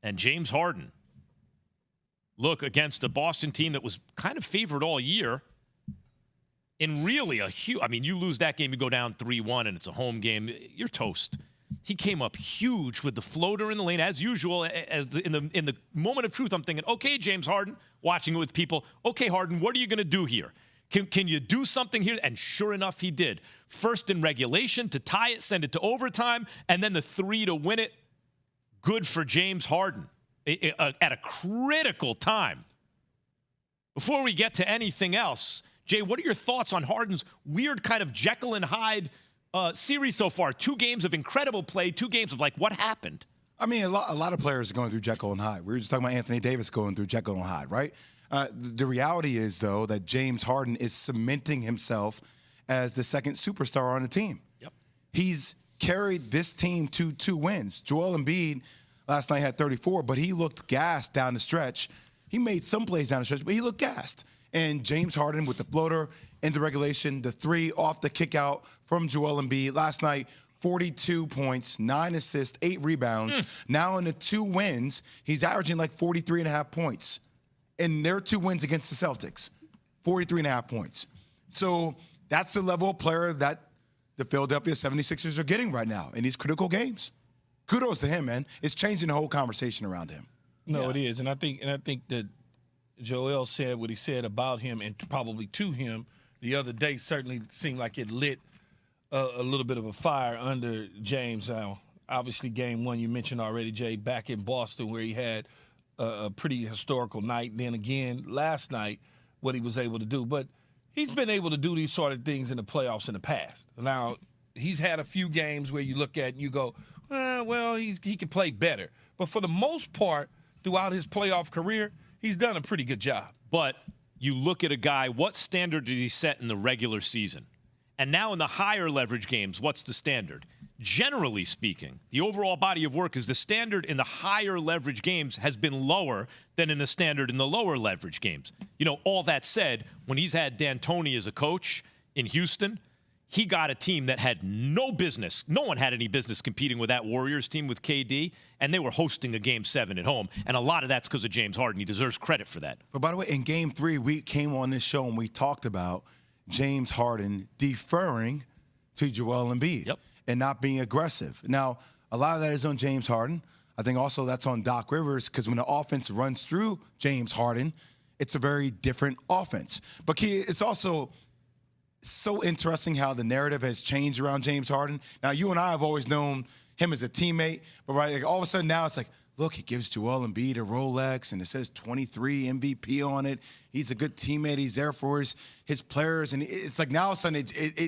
And James Harden, look, against a Boston team that was kind of favored all year in really a huge – I mean, you lose that game, you go down 3-1, and it's a home game. You're toast. He came up huge with the floater in the lane, as usual. In the moment of truth, I'm thinking, okay, James Harden, watching it with people, okay, Harden, what are you going to do here? Can you do something here? And sure enough, he did. First in regulation to tie it, send it to overtime, and then the 3 to win it. Good for James Harden at a critical time. Before we get to anything else, Jay, what are your thoughts on Harden's weird kind of Jekyll and Hyde series so far? 2 games of incredible play, 2 games of like, what happened? I mean, a lot of players are going through Jekyll and Hyde. We were just talking about Anthony Davis going through Jekyll and Hyde, right? The reality is, though, that James Harden is cementing himself as the second superstar on the team. Yep. He's carried this team to 2 wins. Joel Embiid last night had 34, but he looked gassed down the stretch. He made some plays down the stretch, but he looked gassed. And James Harden with the floater into regulation, the 3 off the kick out from Joel Embiid last night, 42 points, 9 assists, 8 rebounds. Now in the 2 wins, he's averaging like 43.5 points. In their 2 wins against the Celtics, 43.5 points. So that's the level of player that the Philadelphia 76ers are getting right now in these critical games. Kudos to him, man. It's changing the whole conversation around him. No, it is. And I think that Joel said what he said about him and probably to him the other day certainly seemed like it lit a little bit of a fire under James. Obviously, game 1 you mentioned already, Jay, back in Boston where he had a pretty historical night. Then again, last night, what he was able to do. But he's been able to do these sort of things in the playoffs in the past. Now, he's had a few games where you look at and you go, well, he can play better. But for the most part, throughout his playoff career, he's done a pretty good job. But you look at a guy, what standard did he set in the regular season? And now in the higher leverage games, what's the standard? Generally speaking, the overall body of work is the standard in the higher leverage games has been lower than in the standard in the lower leverage games. You know, all that said, when he's had D'Antoni as a coach in Houston, he got a team that had no one had any business competing with that Warriors team with KD, and they were hosting a Game 7 at home. And a lot of that's because of James Harden. He deserves credit for that. But by the way, in Game 3, we came on this show and we talked about James Harden deferring to Joel Embiid. Yep. And not being aggressive. Now, a lot of that is on James Harden. I think also that's on Doc Rivers because when the offense runs through James Harden, it's a very different offense. But it's also so interesting how the narrative has changed around James Harden. Now, you and I have always known him as a teammate, but right, like all of a sudden now it's like, look, he gives Joel Embiid a Rolex, and it says 23 MVP on it. He's a good teammate. He's there for his players. And it's like now all of a sudden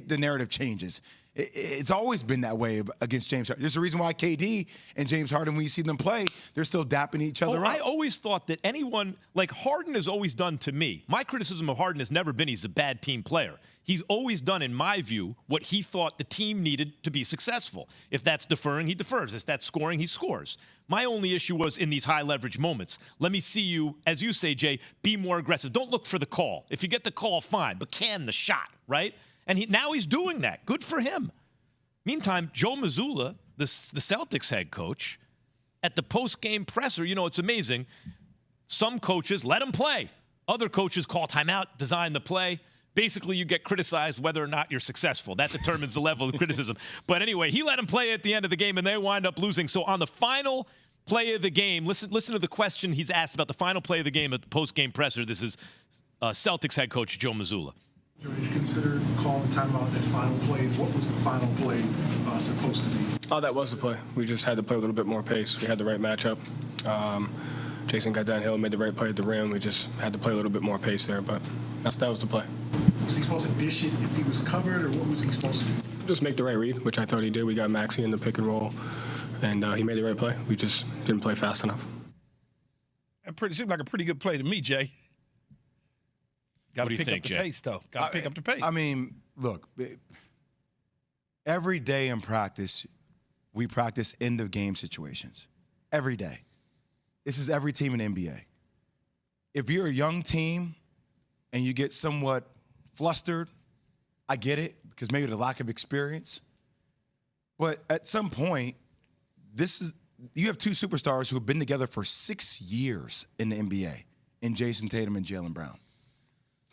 the narrative changes. It's always been that way against James Harden. There's a reason why KD and James Harden, when you see them play, they're still dapping each other up. I always thought that anyone, like Harden has always done to me, my criticism of Harden has never been he's a bad team player. He's always done, in my view, what he thought the team needed to be successful. If that's deferring, he defers. If that's scoring, he scores. My only issue was in these high-leverage moments. Let me see you, as you say, Jay, be more aggressive. Don't look for the call. If you get the call, fine, but can the shot, right? And now he's doing that. Good for him. Meantime, Joe Mazzulla, the Celtics head coach, at the post-game presser, you know, it's amazing. Some coaches let him play. Other coaches call timeout, design the play. Basically, you get criticized whether or not you're successful. That determines the level of criticism. But anyway, he let him play at the end of the game, and they wind up losing. So on the final play of the game, listen to the question he's asked about the final play of the game at the post-game presser. This is Celtics head coach Joe Mazzulla. Did you consider calling the timeout that final play? What was the final play supposed to be? Oh, that was the play. We just had to play a little bit more pace. We had the right matchup. Jason got downhill, made the right play at the rim. We just had to play a little bit more pace there, but that was the play. Was he supposed to dish it if he was covered, or what was he supposed to do? Just make the right read, which I thought he did. We got Maxey in the pick and roll, and he made the right play. We just didn't play fast enough. It seemed like a pretty good play to me, Jay. Got to pick up the pace, though. Got to pick up the pace. I mean, look, every day in practice, we practice end-of-game situations. Every day. This is every team in the NBA. If you're a young team and you get somewhat flustered, I get it, because maybe the lack of experience. But at some point, this is you have two superstars who have been together for 6 years in the NBA, in Jason Tatum and Jaylen Brown.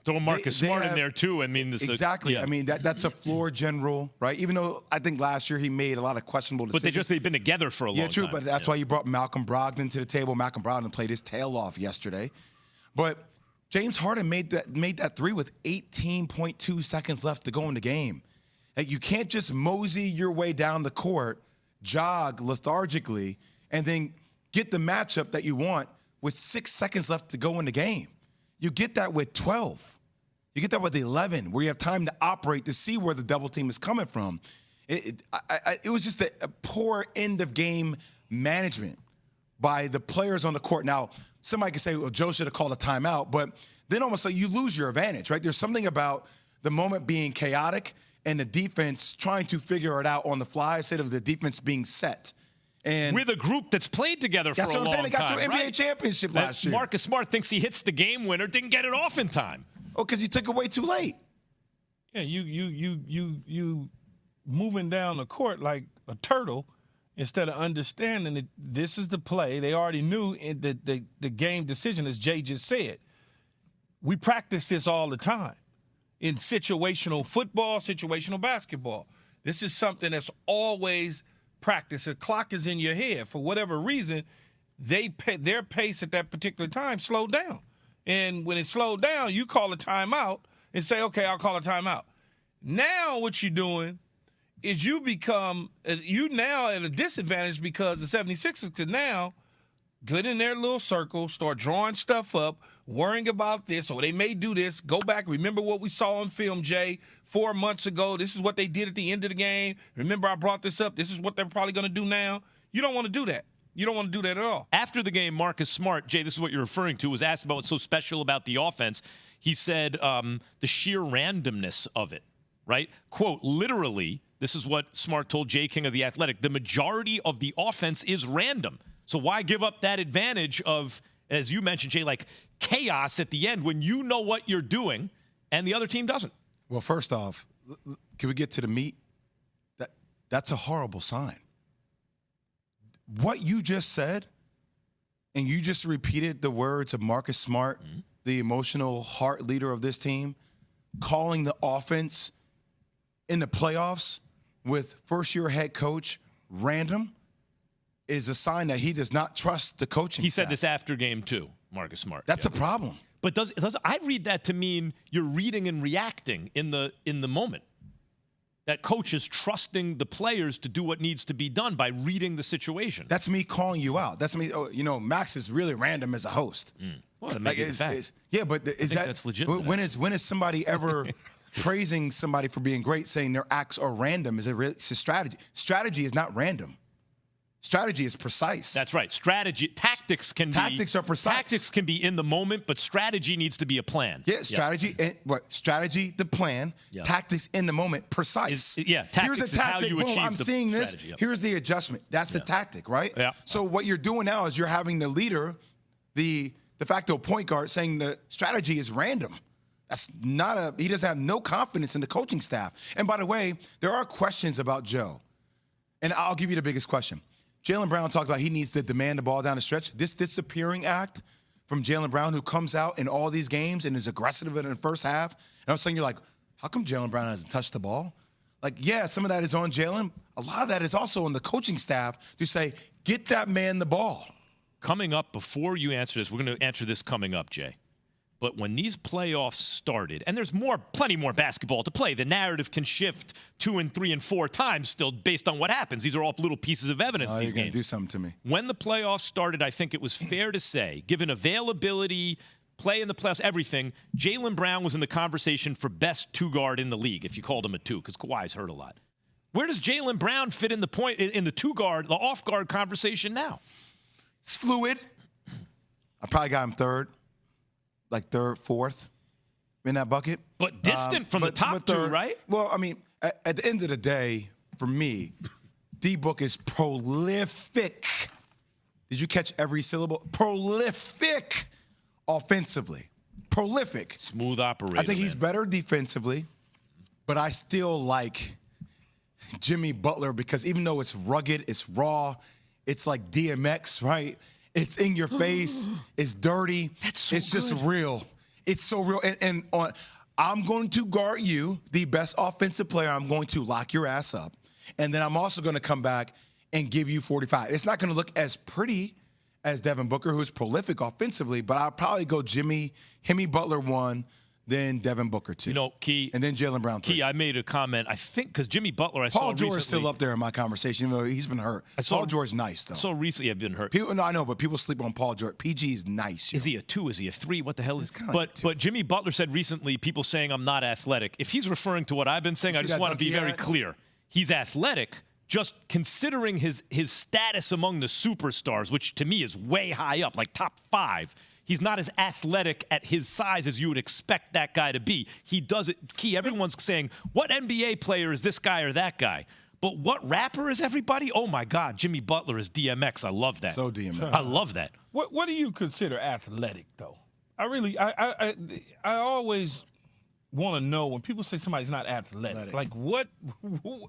Throw Marcus Smart in there too. I mean, exactly. Yeah. I mean, that's a floor general, right? Even though I think last year he made a lot of questionable decisions. But they've been together for a long time. Yeah, true. But that's why you brought Malcolm Brogdon to the table. Malcolm Brogdon played his tail off yesterday. But James Harden made that three with 18.2 seconds left to go in the game. Like, you can't just mosey your way down the court, jog lethargically, and then get the matchup that you want with 6 seconds left to go in the game. You get that with 12. You get that with 11, where you have time to operate to see where the double team is coming from. It was just a poor end of game management by the players on the court. Now, somebody could say, well, Joe should have called a timeout, but then almost like you lose your advantage, right? There's something about the moment being chaotic and the defense trying to figure it out on the fly instead of the defense being set. And with a group that's played together for a long time. That's what I'm saying. They got to an NBA championship last year. Marcus Smart thinks he hits the game winner, didn't get it off in time. Oh, because you took it way too late. Yeah, you moving down the court like a turtle instead of understanding that this is the play. They already knew the game decision, as Jay just said. We practice this all the time in situational football, situational basketball. This is something that's always practiced. The clock is in your head. For whatever reason, their pace at that particular time slowed down. And when it slowed down, you call a timeout and say, okay, I'll call a timeout. Now what you're doing is you now at a disadvantage because the 76ers could now get in their little circle, start drawing stuff up, worrying about this, or they may do this. Go back. Remember what we saw on film, Jay, 4 months ago. This is what they did at the end of the game. Remember I brought this up. This is what they're probably going to do now. You don't want to do that. You don't want to do that at all. After the game, Marcus Smart, Jay, this is what you're referring to, was asked about what's so special about the offense. He said the sheer randomness of it, right? Quote, literally, this is what Smart told Jay King of The Athletic, the majority of the offense is random. So why give up that advantage of, as you mentioned, Jay, like chaos at the end when you know what you're doing and the other team doesn't? Well, first off, can we get to the meat? That's a horrible sign. What you just said, and you just repeated the words of Marcus Smart, the emotional heart leader of this team, calling the offense in the playoffs with first-year head coach random, is a sign that he does not trust the coaching He staff. said this after game 2, Marcus Smart. That's a problem. But I read that to mean you're reading and reacting in the moment. That coach is trusting the players to do what needs to be done by reading the situation. That's me calling you out. That's me. Oh, Max is really random as a host. Well, that may be the fact. Yeah, but is that's legitimate. When is somebody ever praising somebody for being great, saying their acts are random? Is it really? It's a strategy. Strategy is not random. Strategy is precise. That's right. Tactics are precise. Tactics can be in the moment, but strategy needs to be a plan. Yeah, strategy. And strategy, the plan. Yeah. Tactics in the moment, precise. Tactics Here's a is how tactic. you Boom, achieve I'm the seeing this. strategy. Yep. Here's the adjustment. That's the tactic, right? Yeah. So what you're doing now is you're having the leader, the de facto point guard, saying the strategy is random. That's not he doesn't have no confidence in the coaching staff. And by the way, there are questions about Joe. And I'll give you the biggest question. Jaylen Brown talked about he needs to demand the ball down the stretch. This disappearing act from Jaylen Brown, who comes out in all these games and is aggressive in the first half. And I'm saying, you're like, how come Jaylen Brown hasn't touched the ball? Like, yeah, some of that is on Jaylen. A lot of that is also on the coaching staff to say, get that man the ball. Coming up, before you answer this, we're going to answer this coming up, Jay. But when these playoffs started, and there's plenty more basketball to play, the narrative can shift 2 and 3 and 4 times still based on what happens. These are all little pieces of evidence, these You're going games. to do something to me. When the playoffs started, I think it was fair to say, given availability, play in the playoffs, everything, Jaylen Brown was in the conversation for best two-guard in the league, if you called him a two, because Kawhi's hurt a lot. Where does Jaylen Brown fit in the two-guard, the off-guard conversation now? It's fluid. I probably got him third. Like third, fourth in that bucket. But distant from the top two, right? Well, I mean, at the end of the day, for me, D-Book is prolific. Did you catch every syllable? Prolific offensively. Prolific. Smooth operator. I think he's better defensively, but I still like Jimmy Butler because even though it's rugged, it's raw, It's like DMX, right? It's in your face. It's dirty. That's so It's just good. real. It's so real. And I'm going to guard you, the best offensive player. I'm going to lock your ass up. And then I'm also going to come back and give you 45. It's not going to look as pretty as Devin Booker, who's prolific offensively, but I'll probably go Jimmy Butler 1, then Devin Booker 2. You know, Key. And then Jaylen Brown 3. Key, I made a comment, I think, because Jimmy Butler, I saw Paul recently. George is still up there in my conversation, even though he's been hurt. Paul George is nice, though. So recently I've been hurt. People, no, I know, but people sleep on Paul George. PG is nice. Is he a 2? Is he a 3? What the hell is kinda but like a 2. But Jimmy Butler said recently, people saying I'm not athletic. If he's referring to what I've been saying, I See just that want to be dunk he very had? clear. He's athletic, just considering his status among the superstars, which to me is way high up, like top 5. He's not as athletic at his size as you would expect that guy to be. He does it. Key, everyone's saying, what NBA player is this guy or that guy? But what rapper is everybody? Oh, my God, Jimmy Butler is DMX. I love that. So DMX. I love that. What do you consider athletic, though? I always want to know when people say somebody's not athletic. Like what?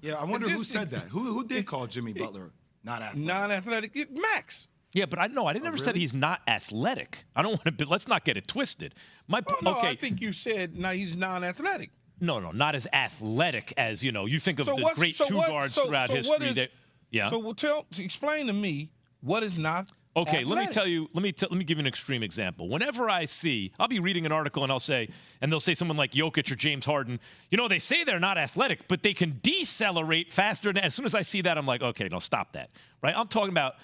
Yeah, I wonder who said that. Who did call Jimmy Butler not athletic? Non-athletic. Max. Yeah, but I never said really? he's not athletic. I don't want to be, let's not get it twisted. I think you said he's non-athletic. No, not as athletic as, you think of the great two guards throughout history. Yeah. So explain to me what is not Okay, athletic. let me tell you, let me give you an extreme example. Whenever I'll be reading an article and they'll say someone like Jokic or James Harden, they say they're not athletic, but they can decelerate faster. And as soon as I see that, I'm like, okay, no, stop that. Right? I'm talking about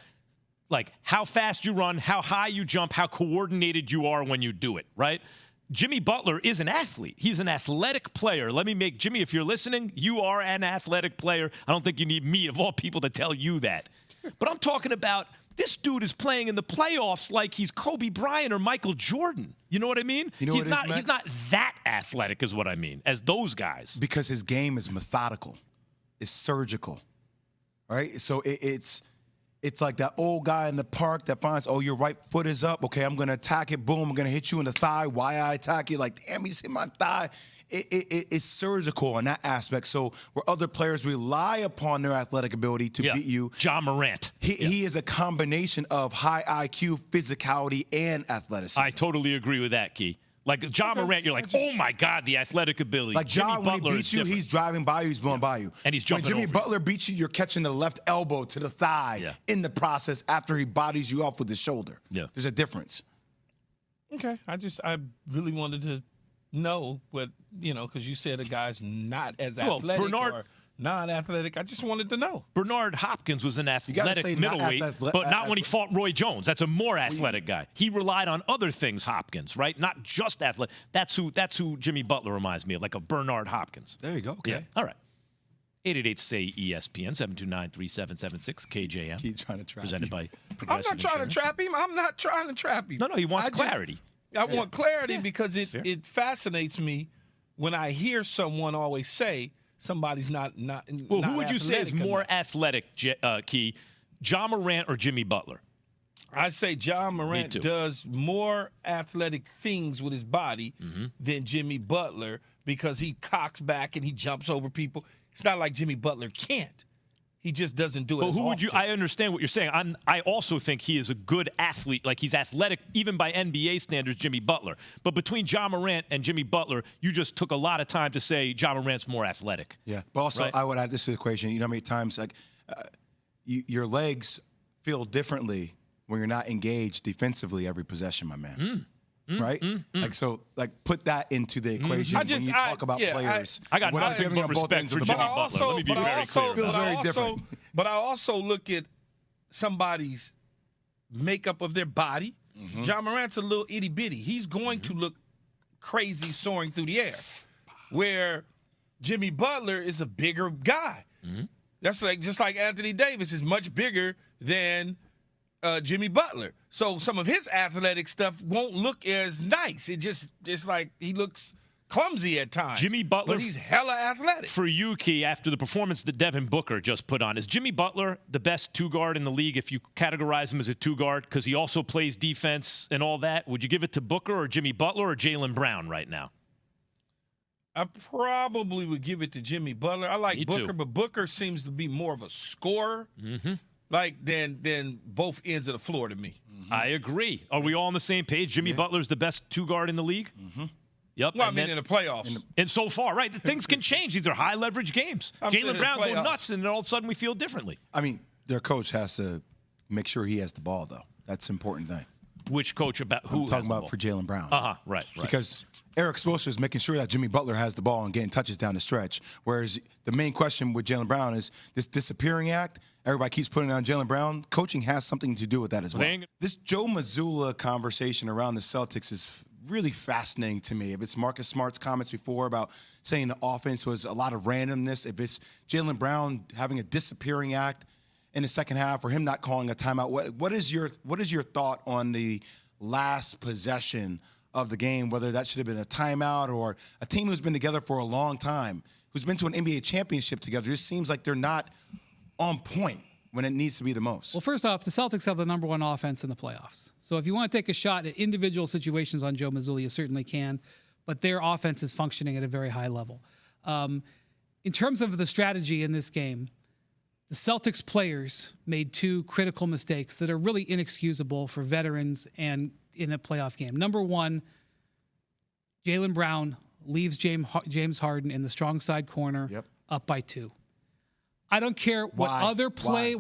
like how fast you run, how high you jump, how coordinated you are when you do it, right? Jimmy Butler is an athlete. He's an athletic player. Jimmy, if you're listening, you are an athletic player. I don't think you need me, of all people, to tell you that. But I'm talking about this dude is playing in the playoffs like he's Kobe Bryant or Michael Jordan. You know what I mean? You know he's what it is, not. He's not that athletic, is what I mean, as those guys. Because his game is methodical. It's surgical. Right? So it's like that old guy in the park that finds, your right foot is up. Okay, I'm going to attack it. Boom, I'm going to hit you in the thigh. Why I attack you? Like, damn, he's hit my thigh. It's surgical in that aspect. So where other players rely upon their athletic ability to beat you. John Morant. He is a combination of high IQ, physicality, and athleticism. I totally agree with that, Key. Like John Morant, you're like, oh my God, the athletic ability. Like John, Jimmy when Butler he beats you, he's driving by you, he's blowing by you. And he's jumping When Jimmy over you. Butler beats you, you're catching the left elbow to the thigh in the process after he bodies you off with the shoulder. Yeah. There's a difference. Okay, I really wanted to know what, because you said a guy's not as athletic or non-athletic. I just wanted to know. Bernard Hopkins was an say athletic not middleweight, but not when he fought Roy Jones. That's a more athletic guy. He relied on other things, Hopkins, right? Not just athletic. That's who Jimmy Butler reminds me of, like a Bernard Hopkins. There you go. Okay. Yeah. All right. 888-SAY-ESPN, 729-3776, KJM. Keep trying to trap Presented you. by I'm Progressive not trying Insurance. to trap him. I'm not trying to trap him. No, he wants clarity. I want clarity because fair. it fascinates me when I hear someone always say somebody's not. Well, who would you say is more athletic, Key? John Morant or Jimmy Butler? I say John Morant too. does more athletic things with his body than Jimmy Butler because he cocks back and he jumps over people. It's not like Jimmy Butler can't. He just doesn't do it. But who would you? I understand what you're saying. I also think he is a good athlete. Like he's athletic, even by NBA standards, Jimmy Butler. But between John Morant and Jimmy Butler, you just took a lot of time to say John Morant's more athletic. Yeah, but also Right? I would add this to the equation. You know how many times your legs feel differently when you're not engaged defensively every possession, my man. Right? Like put that into the equation when you talk about players. I got What I'm nothing feeling but on both respect ends for of the Jimmy ball. Butler. Let me be very clear. Feels very different. But I also look at somebody's makeup of their body. John Morant's a little itty bitty. He's going to look crazy soaring through the air. Where Jimmy Butler is a bigger guy. That's just like Anthony Davis is much bigger than Jimmy Butler. So some of his athletic stuff won't look as nice. It's like he looks clumsy at times. Jimmy Butler, but he's hella athletic. For you, Key, after the performance that Devin Booker just put on, is Jimmy Butler the best two-guard in the league if you categorize him as a two-guard because he also plays defense and all that? Would you give it to Booker or Jimmy Butler or Jaylen Brown right now? I probably would give it to Jimmy Butler. I like Me Booker, too. but Booker seems to be more of a scorer. than both ends of the floor to me. I agree. Are we all on the same page? Jimmy Butler's the best two-guard in the league? Mm-hmm. Yep. Well, in the playoffs. And so far, right, things can change. These are high-leverage games. Jaylen Brown go nuts, and then all of a sudden we feel differently. I mean, their coach has to make sure he has the ball, though. That's an important thing. Which coach about who? I'm talking about for Jaylen Brown. Right. Because Eric Spoelstra is making sure that Jimmy Butler has the ball and getting touches down the stretch. Whereas the main question with Jaylen Brown is this disappearing act. Everybody keeps putting it on Jaylen Brown. Coaching has something to do with that as well. This Joe Mazzulla conversation around the Celtics is really fascinating to me. If it's Marcus Smart's comments before about saying the offense was a lot of randomness, if it's Jaylen Brown having a disappearing act in the second half, or him not calling a timeout, what is your thought on the last possession of the game, whether that should have been a timeout or a team who's been together for a long time, who's been to an NBA championship together? It just seems like they're not on point when it needs to be the most. Well, first off, the Celtics have the number one offense in the playoffs. So if you want to take a shot at individual situations on Joe Mazzulla, you certainly can. But their offense is functioning at a very high level. In terms of the strategy in this game, the Celtics players made two critical mistakes that are really inexcusable for veterans and in a playoff game. Number one, Jaylen Brown leaves James Harden in the strong side corner up by 2. I don't care what other play,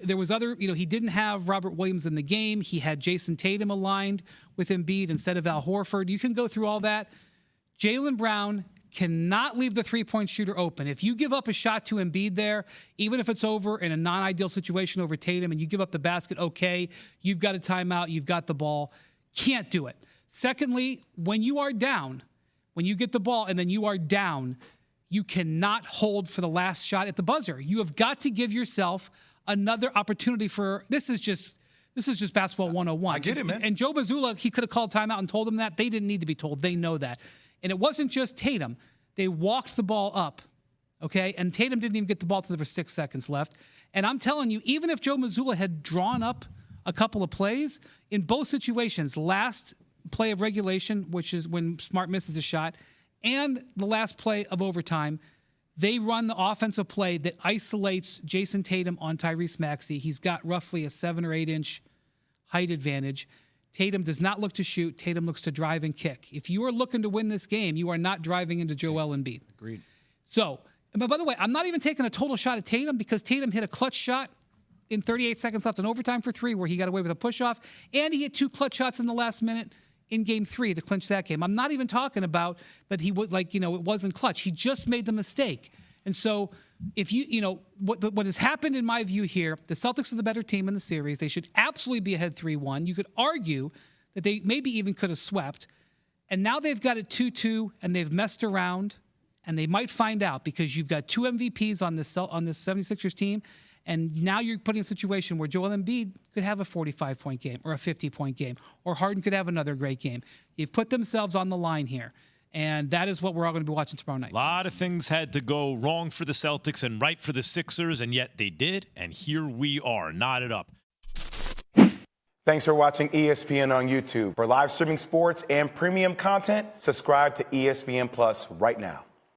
there was other, he didn't have Robert Williams in the game. He had Jason Tatum aligned with Embiid instead of Al Horford. You can go through all that. Jaylen Brown cannot leave the three-point shooter open. If you give up a shot to Embiid there, even if it's over in a non-ideal situation over Tatum and you give up the basket, okay, you've got a timeout, you've got the ball. Can't do it. Secondly, when you are down, when you get the ball and then you are down, you cannot hold for the last shot at the buzzer. You have got to give yourself another opportunity for this is just basketball 101. I get it, man. And Joe Mazzulla, he could have called timeout and told them that. They didn't need to be told. They know that. And it wasn't just Tatum. They walked the ball up, okay? And Tatum didn't even get the ball until there were 6 seconds left. And I'm telling you, even if Joe Mazzulla had drawn up a couple of plays, in both situations, last play of regulation, which is when Smart misses a shot, and the last play of overtime, they run the offensive play that isolates Jason Tatum on Tyrese Maxey. He's got roughly a 7 or 8 inch height advantage. Tatum does not look to shoot. Tatum looks to drive and kick. If you are looking to win this game, you are not driving into JWill and Max. Agreed. So, but by the way, I'm not even taking a total shot at Tatum because Tatum hit a clutch shot in 38 seconds left in overtime for 3 where he got away with a push-off, and he hit 2 clutch shots in the last minute in Game 3 to clinch that game. I'm not even talking about that he was it wasn't clutch. He just made the mistake. And so if what has happened in my view here, the Celtics are the better team in the series. They should absolutely be ahead 3-1. You could argue that they maybe even could have swept. And now they've got it 2-2 and they've messed around, and they might find out because you've got 2 MVPs on this 76ers team. And now you're putting in a situation where Joel Embiid could have a 45-point game or a 50-point game, or Harden could have another great game. You've put themselves on the line here. And that is what we're all going to be watching tomorrow night. A lot of things had to go wrong for the Celtics and right for the Sixers, and yet they did. And here we are, knotted up. Thanks for watching ESPN on YouTube. For live streaming sports and premium content, subscribe to ESPN Plus right now.